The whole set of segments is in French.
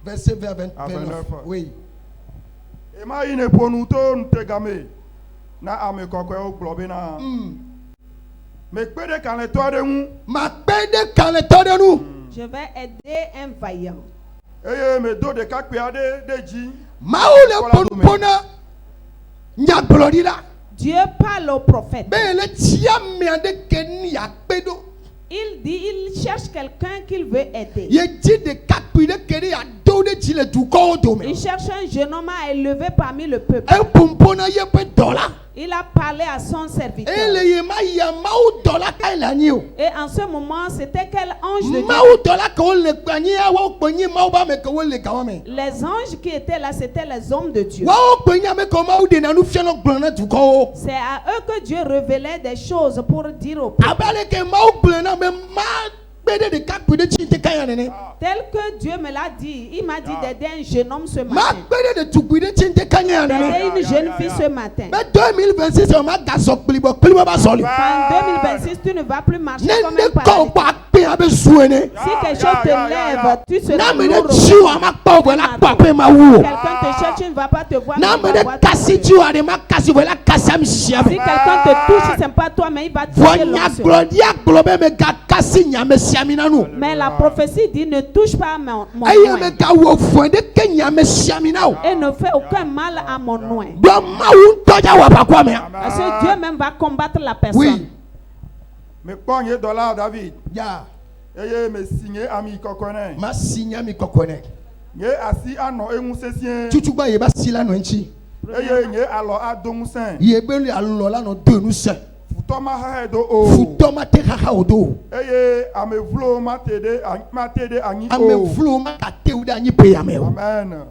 Verset 20 à 29. Oui. Et ma ine ponuto ntegame na amekokwe oglobena. Me pede kan le tore hu. Ma pede kan le tore nous. Je vais aider un vaillant. Eye me do de kakpe ade deji. Maoule ponupona nya glorila. Dieu parle au prophète. Bele tia miande ken ya pedo. Il dit, il cherche quelqu'un qu'il veut aider. Ye dit de kakpide keri ya do de chile du kodo me. Il cherche un jeune homme à élever parmi le peuple. E pompona ye pe dola. Il a parlé à son serviteur. Ele ye ma ya mau dola ka elani o. Et en ce moment, c'était quel ange de Dieu? Mau dola ko le kwani ya wo kwenyi mau ba me ko le ka me. Les anges qui étaient là, c'était les hommes de Dieu. Wa o kwenya me ko mau de na nu fiano glona du ko. C'est à eux que Dieu révélait des choses pour dire au peuple. Abale ke mau glona me ma bede de kakpide chinte ka ya nene. Tel que Dieu me l'a dit, il m'a dit d'aider un jeune homme ce Ma matin. bede de tukwide chinte ka ya nene. D'aider une jeune fille ce matin. Mais 2026 on ma gaso plibo ba soli. En 2026, tu ne vas plus marcher comme un Nene ko paralytique. pa pe abe suene. Si quelque chose te lève, tu seras Na me lourd. de chiwa ma pa wala pa pe ma wu. Quelqu'un te cherche, tu ne vas pas te voir. Na mais me il va voir de ton kasi Dieu. chiwa de ma kasi wala kasam shia. Si quelqu'un te touche, ce n'est pas toi, mais il va toucher Vonya l'onction. gloria globe me ga kasi nyame siamina nu. Mais la prophétie dit ne touche pas mon Aye noin me ga wo fuende ke nyame siamina o. et ne fais aucun mal à mon noin. Do ma wu toja wa pa kwa me. Parce que Dieu même va combattre la personne. Oui. Me kponye dollar David. Ya, Eye me signé ami kokone. ma sinya mi kokone. Nye asi ano ehun sesien. Chuchuba ye ba sila no nchi. Eye nye alo adon sen. Ye be le alola no do nu se. Futoma ha do o. Futo ma te ha odo. Eye ame vlo matede anyi Ame o. flu ma ka te uda nyi pe ya me o. Amen.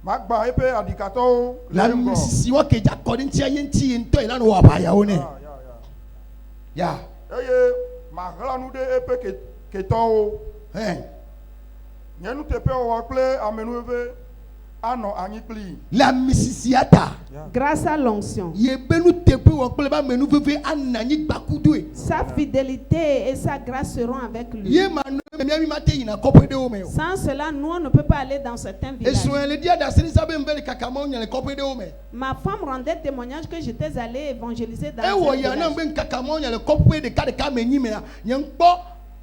Magba epe adikato. La misi wa ke ja kodin ti ayen ti ento ila no wa ba ya o ne. Ya. Eye mahlanu de epe keto o. Nyenu tepe o kple amenu eve ano anyi pli. La misisiata. Grâce à l'onction, Ye benu tepe wa kple ba menu veve ananyi gbakudue. sa fidélité et sa grâce seront avec lui. Ye ma no me mi ma te ina kope de o me o. Sans cela, nous, on ne peut pas aller dans certains Et villages. so le dia da seni sabe mbele kakama onya le kope de o me. Ma femme rendait témoignage que j'étais allée évangéliser dans E wo un ya na village. mbe kakama onya le kope de ka me nyi me ya.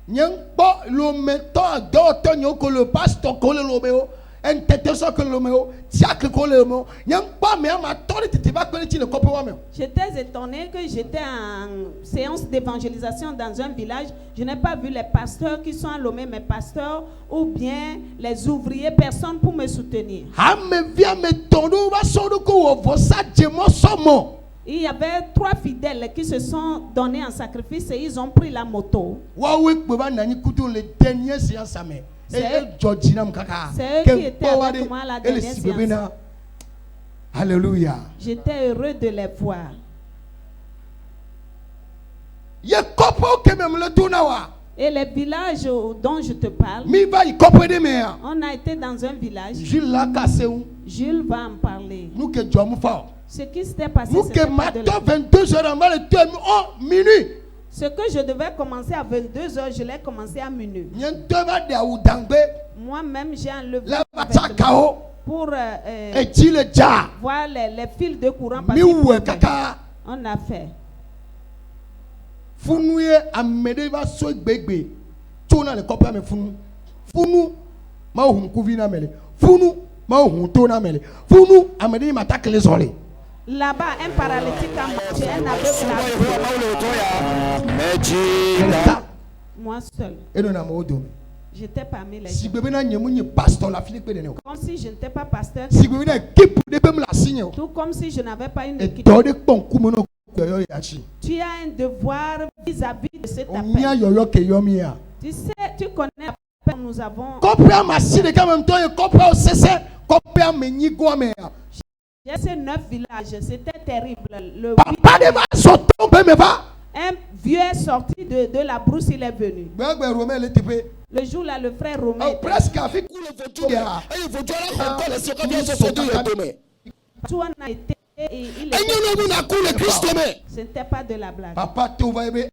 Nyempo lo meto do to nyoko le pasteur ko le lo me o. En tete so ko le me o. Tiak ko le me o. Nyempo me ma tori tete ba ko le ti le kope wa me o. J'étais étonnée que j'étais en séance d'évangélisation dans un village. Je n'ai pas vu les pasteurs qui sont à Lomé, mes pasteurs, ou bien les ouvriers, personne pour me soutenir. Ame via me tondo ba so do ko wo vosa jemo somo. Il y avait 3 fidèles qui se sont donnés en sacrifice et ils ont pris la moto. Wa we pe ba nani kutu le dernier séance ame. C'est George nam kaka. c'est eux qui étaient avec moi à la dernière séance. Alléluia. J'étais heureux de les voir. Ye kopo ke me le tuna wa. Et les villages dont je te parle, Mi va y kopo de me ya. on a été dans un village. Jules la kaseu. Jules va en parler. Nous que Dieu mu fa. Ce qui s'était passé, Nous c'était que pas de matin la... 22h en le terme oh minuit. Ce que je devais commencer à 22h, je l'ai commencé à minuit. Nyen to ba de ou dangbe. Moi-même, j'ai enlevé La mes vêtements bakao. pour Et ti le ja. voir les fils de courant passer. Mi we kaka. On a fait. Funouye amede va so gbegbe. Tona le kopa me funu. Funu ma ohun kuvi na mele. Funu ma ohun to na mele. Funu amede ma takle zole. Là-bas, un paralytique a marché, un aveugle a moi seul. Et non na mo do. J'étais parmi les Si gens. bebe na nyemu ni pasteur la Philippe de ne. Comme si je n'étais pas pasteur. Si bebe na keep de bem la signe. Tout comme si je n'avais pas une Et équipe. do de pon kumono yo yachi. Tu as un devoir vis-à-vis de cet Onya appel. yo ke yo mi ya. Tu sais, tu connais l'appel que nous avons. Kopia machine quand même temps kopia o sese kopia menyi go me ya. J'ai ces 9 villages, c'était terrible. Le Papa de va so tombe me va. un vieux est sorti de la brousse, il est venu. Gbegbe Romain le tipe. Le jour-là, le frère Romain était Presque avec le voiture ya. Et il faut dire encore les secondes de ce demain. tout on a été et il Et nous était... nous na coule Christ demain. Ce n'était pas de la blague. Papa to va ebe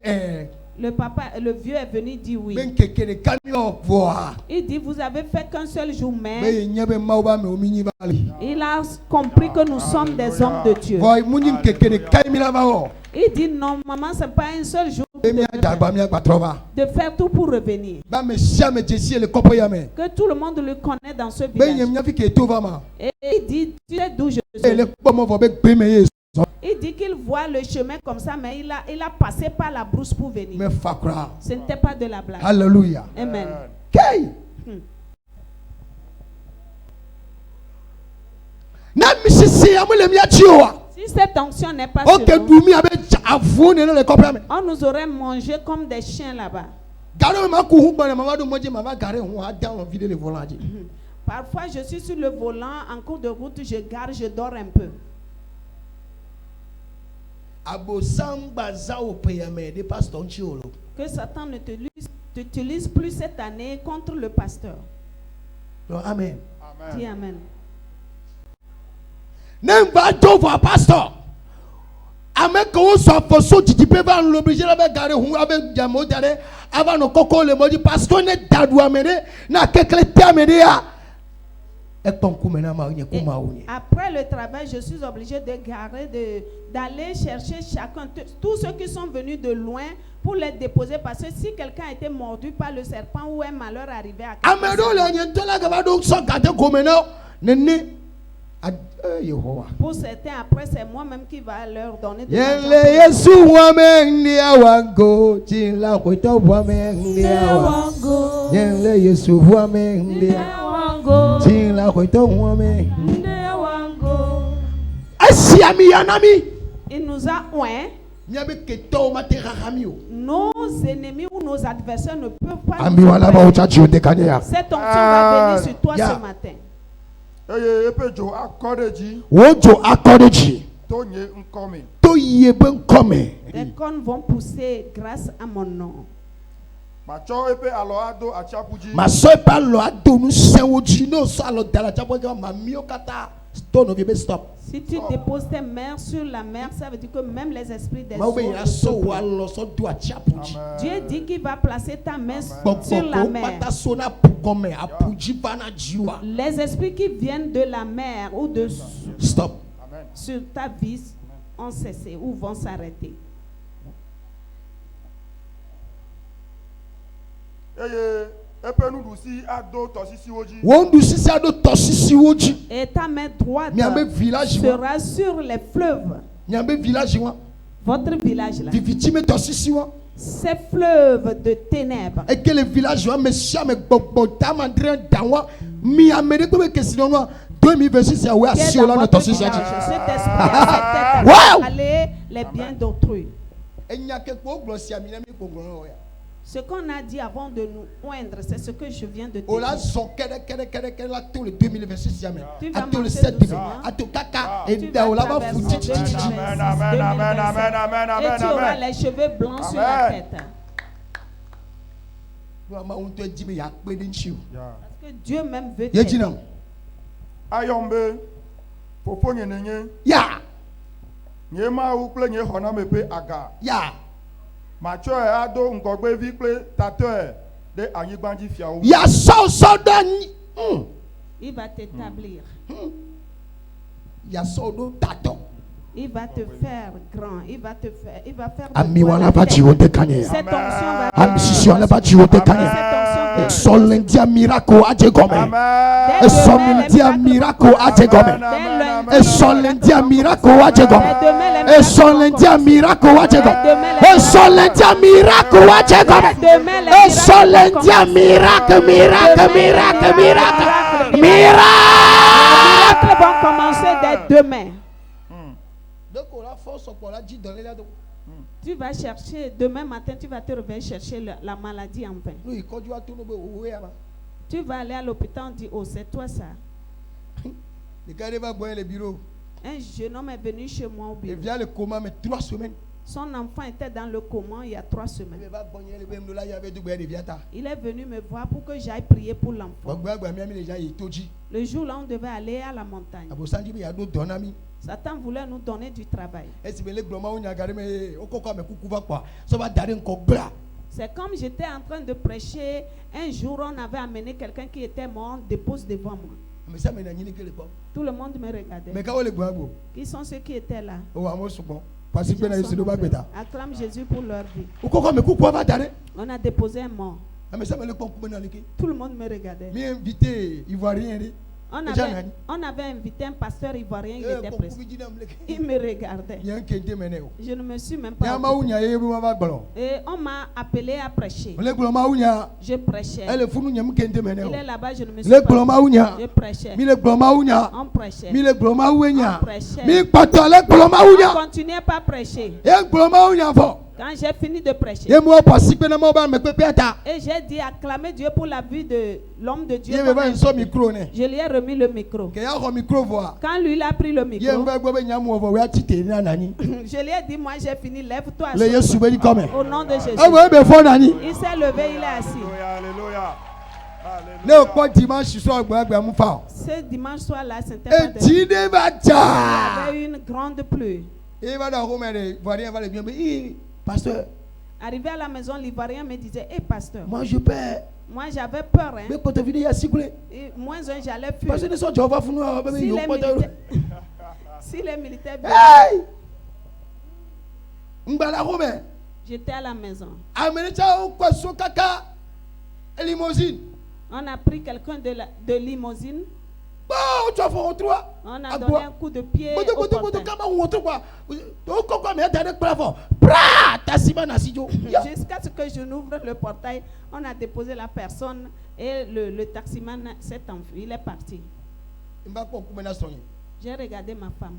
Le vieux est venu dire oui. Ben kekele kanyo voa. Il dit, vous avez fait qu'un seul jour, mais Ben nyebe mauba me omini bali. il a compris que nous sommes des hommes de Dieu. Boy munim kekele kaimila bao. Il dit, non, maman, ce n'est pas un seul jour Emi adagba mi agbatroba. de faire tout pour revenir. Ba me sia me jesi le kopo ya me. Que tout le monde le connaît dans ce Ben village. nyem nyafi ke to vama. Et il dit, tu sais d'où je E le suis. pomo vo be gbe me ye. Il dit qu'il voit le chemin comme ça, mais il a passé par la brousse pour venir. Me fakra. Ce n'était pas de la blague. Hallelujah. Amen. Kay. Hmm. Na misisi amule mi achiowa. Si cette onction n'est pas Ok sur nous, dumi abe avou ne le kopo ya me. on nous aurait mangé comme des chiens là-bas. Garo ma ku hu gbana mama do moje mama gare hu ada on vide le volant ji. Parfois, je suis sur le volant, en cours de route, je gare, je dors un peu. Abo samba za o peyame de pastor nchiolo. Que Satan ne t'utilise plus cette année contre le pasteur. Amen. Dis Amen. Nem va do vo pastor. Amen ko so fo so titi pe va l'obliger la be gare hu avec jamo dare avant no koko le moji pastor ne dadu amene na kekle te amene ya. E ton ku mena ma onye ku ma onye. Après le travail, je suis obligé de garer, d'aller chercher chacun, tous ceux qui sont venus de loin pour les déposer. Parce que si quelqu'un a été mordu par le serpent ou un malheur arrivé à quelqu'un, Amen do le nyen to la ga ba do so gade ko mena nene Yehowa. pour certains, après, c'est moi-même qui va leur donner de Yele l'argent. Yesu wame ndi awango chila kwito wame ndi awango. Yele Yesu wame ndi chila kwito wame. Asiami yanami. Il nous a oint. Nyabe keto mate rahamio. Nos ennemis ou nos adversaires ne peuvent pas Ami nous wala ba empêcher. ucha chiyo dekanya. Cette onction va venir sur toi Yeah. ce matin. Eye epe jo akɔdeji Wojo akodeji. to nye nkɔmi. To yebe nkome. Des cornes vont pousser grâce à mon nom. Matsɔ epe alɔ ado atsiaƒudzi. Maso pa lo adonu sewoji no so alo dala chapo ke mamio kata stone of be stop. Si tu déposes tes mains sur la mer, ça veut dire que même les esprits des Ma eaux be ne ya te so peuvent. wa lo so do achapuji. Dieu dit qu'il va placer ta main sur Gbogbo la ko mer. pata sona pukome apuji bana jiwa. Les esprits qui viennent de la mer ou de Stop. Amen. sur ta vie ont cessé ou vont s'arrêter. Eye epe nuɖusi ado tɔsisiwo dzi. Wondu sisi ado tosisi woji. Et ta main droite Miabe village wa. sera sur les fleuves. Miabe village wa. Votre village là. Vivitime tosisi wa. Ces fleuves de ténèbres. Et que le village wa mesia me gbogbo tamandre danwa mi amene ko be kesino wa 2026 ya wa Qui est si dans ola no votre tosisi village. aji. Cet esprit a Wow! aller les biens d'autrui. Enya ke ko glosia mi na mi ko glo ya. Ce qu'on a dit avant de nous oindre, c'est ce que je viens de te Ola dire. zon kede la tout le 2026 ya me. Tu vas Ato le marcher 7 doucement. Ato kaka Tu e da vas ola ba traverser futi. 2026, Amen, amen, amen, amen, amen, Et tu amen, auras amen. les cheveux blancs sur la Amen. tête. Wa ma unto jibe ya pe din chiu. Ya. Parce que Dieu même veut Ye t'aider. jinam. Ayɔmbe fofo nye nenye. Ya. Nye mawu kple nye xɔname ƒe aga. Ya. Matsɔe ado ŋgɔgbevi kple tatɔe ɖe anyigbadzi fiawo. Ya so do ni. Il va t'établir. Ya so do tato. Il va te faire grand. Il va faire de Ami toi wala la ba tête. jiwo de kanye. Cette onction va Ami sisi wala ba jiwo de Cette kanye. onction va Solendia miracle aje gome. Amen. Dès Solendia miracle aje gome. Solendia miracle aje gome. Solendia miracle aje gome. Solendia miracle aje gome. Solendia miracle. Miracle. Les miracles vont commencer dès demain. Donc on a force pour la dit donner là donc. Tu vas chercher, demain matin, tu vas te réveiller chercher la maladie en vain. Nous il conduit à tout le monde. Tu vas aller à l'hôpital, on dit, oh, c'est toi ça. Le gars va boire le bureau. Un jeune homme est venu chez moi au Il bureau. vient le coma mais 3 semaines. Son enfant était dans le coma il y a 3 semaines. Il va boire le même là il y avait du boire de viata. Il est venu me voir pour que j'aille prier pour l'enfant. Les gens il toji. Le jour là, on devait aller à la montagne. Abo sanji il y a d'autres donami. Satan voulait nous donner du travail. Est-ce que les gloma on y a gardé mais au quoi mais coucou va quoi. Ça va d'aller encore bra. C'est comme j'étais en train de prêcher. Un jour, on avait amené quelqu'un qui était mort, dépose devant moi. Mais ça m'a dit que le pop. Tout le monde me regardait. Mais quand on les voit, Qui sont ceux qui étaient là? oh, à moi, c'est bon. Parce que Les gens ben, c'est le sont bas morts. bêta. Acclame Jésus pour leur vie. Ou quoi, mais quoi va t'arrêter? On a déposé un mort. Mais ça m'a le concours dans l'équipe. Tout le monde me regardait. Mais invité, ivoirien. On avait invité un pasteur ivoirien, il était présent. Il me regardait. Il y a un qui était mené. Je ne me suis même Il y a pas. un maounia et un ballon. Et on m'a appelé à prêcher. Le glomaounia, Je prêchais. elle est fou, il y a un qui était mené. Il est là-bas, je ne me suis Le pas. glomaounia, Je prêchais. le glomaounia, On prêchait. le glomaounia, On prêchait. le pato, le On glomaounia, continuait pas à prêcher. et un glomaounia fort. Quand j'ai fini de prêcher, Et moi, pas si que nous m'avons mis péta. et j'ai dit acclamer Dieu pour la vie de l'homme de Dieu. Il y avait un son micro. Je lui ai remis le micro. Il y a un micro voir. Quand lui il a pris le Il y a un micro, nani. je lui ai dit, moi j'ai fini, lève-toi. Le Yesu dit comme. Au nom de Jésus. Ah ouais, mais fort nani. Il s'est levé, il est assis. Alléluia. Ne pas dimanche soir, mon frère. Ce dimanche soir là, c'était pas Et de... tu ne vas Il y pas. avait une grande pluie. Et va dans Rome, voilà, va le bien. Mais, pasteur, Arrivé à la maison, l'Ivoirien me disait, hé pasteur, moi je perds. moi j'avais peur. Hein. Mais quand tu viens, il y a cyclé. Et moins un, j'allais Parce fuir. que nous sommes Jéhovah, nous avons Si mis les militaires, si les militaires hey! Mbala Rome. j'étais à la maison. Américain, quoi, son caca. Limousine. On a pris quelqu'un de limousine. Oh, tu as fait un trois. On a donné un coup de pied au portail. Jusqu'à ce que je n'ouvre le portail, on a déposé la personne et le taximan s'est enfui. Il est parti. J'ai regardé ma femme.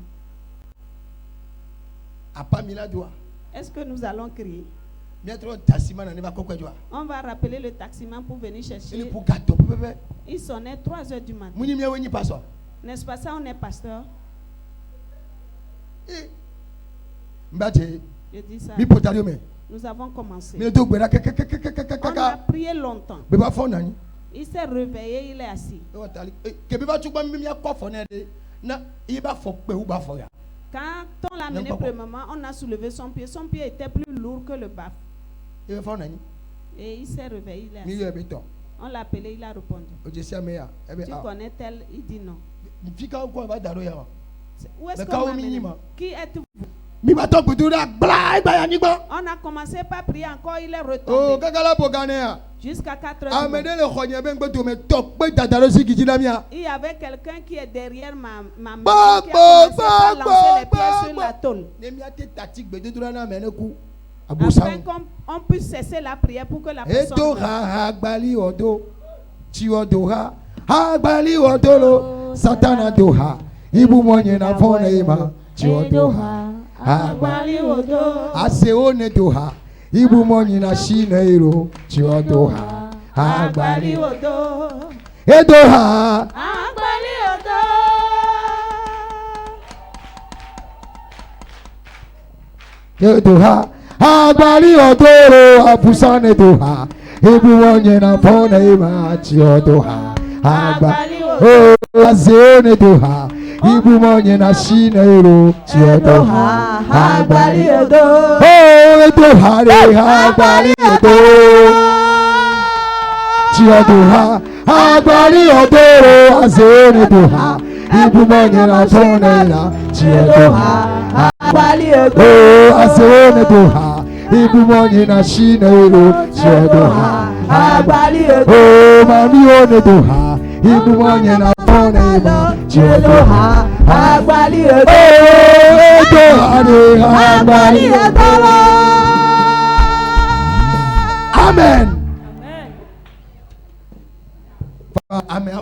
Est-ce que nous allons crier? On va rappeler le taximan pour venir chercher. Il sonnait 3 h du matin. N'est-ce pas ça, on est pasteur? Je dis ça. Nous avons commencé. On a prié longtemps. Il s'est réveillé, il est assis. Quand on l'a amené premièrement, on a soulevé son pied. Son pied était plus lourd que le baffe. Et il s'est réveillé, il est assis. On l'a appelé, il a répondu. Tu connais tel? Il dit non. Où est-ce qu'on m'a amené? Qui êtes-vous? On a commencé par prier encore, il est retombé. Jusqu'à 4 h. Il y avait quelqu'un qui est derrière ma main qui a commencé à lancer les pieds sur la tôle. Afin qu'on puisse cesser la prière pour que la personne Satana doha ibu mwenye na fona ima doha agbali odo aseone doha ibu mwenye na shina iro doha agbali odo edoha agbali odo edoha agbali odo apusane doha ibu mwenye na fona ima doha agbali odo aseone doha ibu mwenye na shina iro doha agbali odo edoha agbali odo doha agbali odo aseone doha ibu mwenye na fona ima doha agbali odo aseone doha ibu mwenye na shina iro doha agbali odo mami one doha ibu mwenye na fona ima doha agbali odo doha agbali odo. Amen. Amen.